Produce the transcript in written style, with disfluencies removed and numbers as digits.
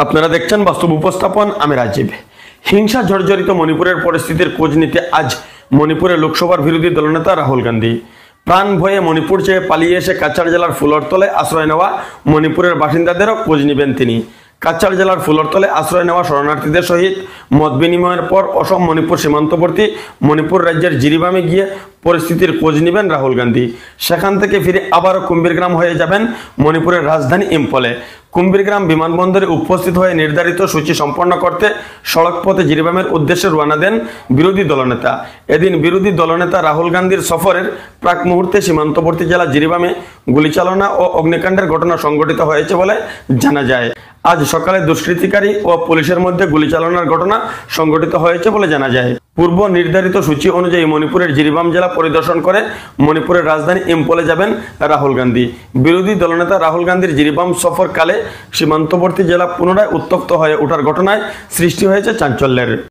আপনারা দেখছেন বাস্তব উপস্থাপন। আমি রাজীব। হিংসা জর্জরিত মণিপুরের পরিস্থিতির খোঁজ নিতে আজ মণিপুরে লোকসভার বিরোধী দলনেতা রাহুল গান্ধী প্রাণ ভয়ে মণিপুর ছেড়ে পালিয়ে এসে কাছাড় জেলার ফুলরতলে আশ্রয় নেওয়া মণিপুরের বাসিন্দাদেরও খোঁজ নেবেন তিনি। কাছাড় জেলার ফুলরতলে আশ্রয় নেওয়া শরণার্থীদের সহিত মত বিনিময়ের পর অসম মণিপুর সীমান্তবর্তী মণিপুর রাজ্যের জিরিবামে গিয়ে পরিস্থিতির খোঁজ নেবেন রাহুল গান্ধী। সেখান থেকে ফিরে আবারও কুম্ভীরগ্রাম হয়ে যাবেন মণিপুরের রাজধানী ইম্ফলে। কুম্ভীরগ্রাম বিমানবন্দরে উপস্থিত হয়ে নির্ধারিত সূচি সম্পন্ন করতে সড়ক পথে জিরিবামের উদ্দেশ্যে রওনা দেন বিরোধী দলনেতা। এদিন বিরোধী দলনেতা রাহুল গান্ধীর সফরের প্রাক মুহূর্তে সীমান্তবর্তী জেলা জিরিবামে গুলিচালনা ও অগ্নিকাণ্ডের ঘটনা সংঘটিত হয়েছে বলে জানা যায়। আজ সকালে দুষ্কৃতিকারী ও পুলিশের মধ্যে গুলিচালনার ঘটনা সংঘটিত হয়েছে বলে জানা যায়। পূর্ব নির্ধারিত সূচি অনুযায়ী মণিপুরের জিরিবাম জেলা পরিদর্শন করে মণিপুরের রাজধানী ইম্ফলে যাবেন রাহুল গান্ধী। বিরোধী দলনেতা রাহুল গান্ধীর জিরিবাম সফরকালে সীমান্তবর্তী জেলা পুনরায় উত্তপ্ত হয়ে ওঠার ঘটনায় সৃষ্টি হয়েছে চাঞ্চল্যের।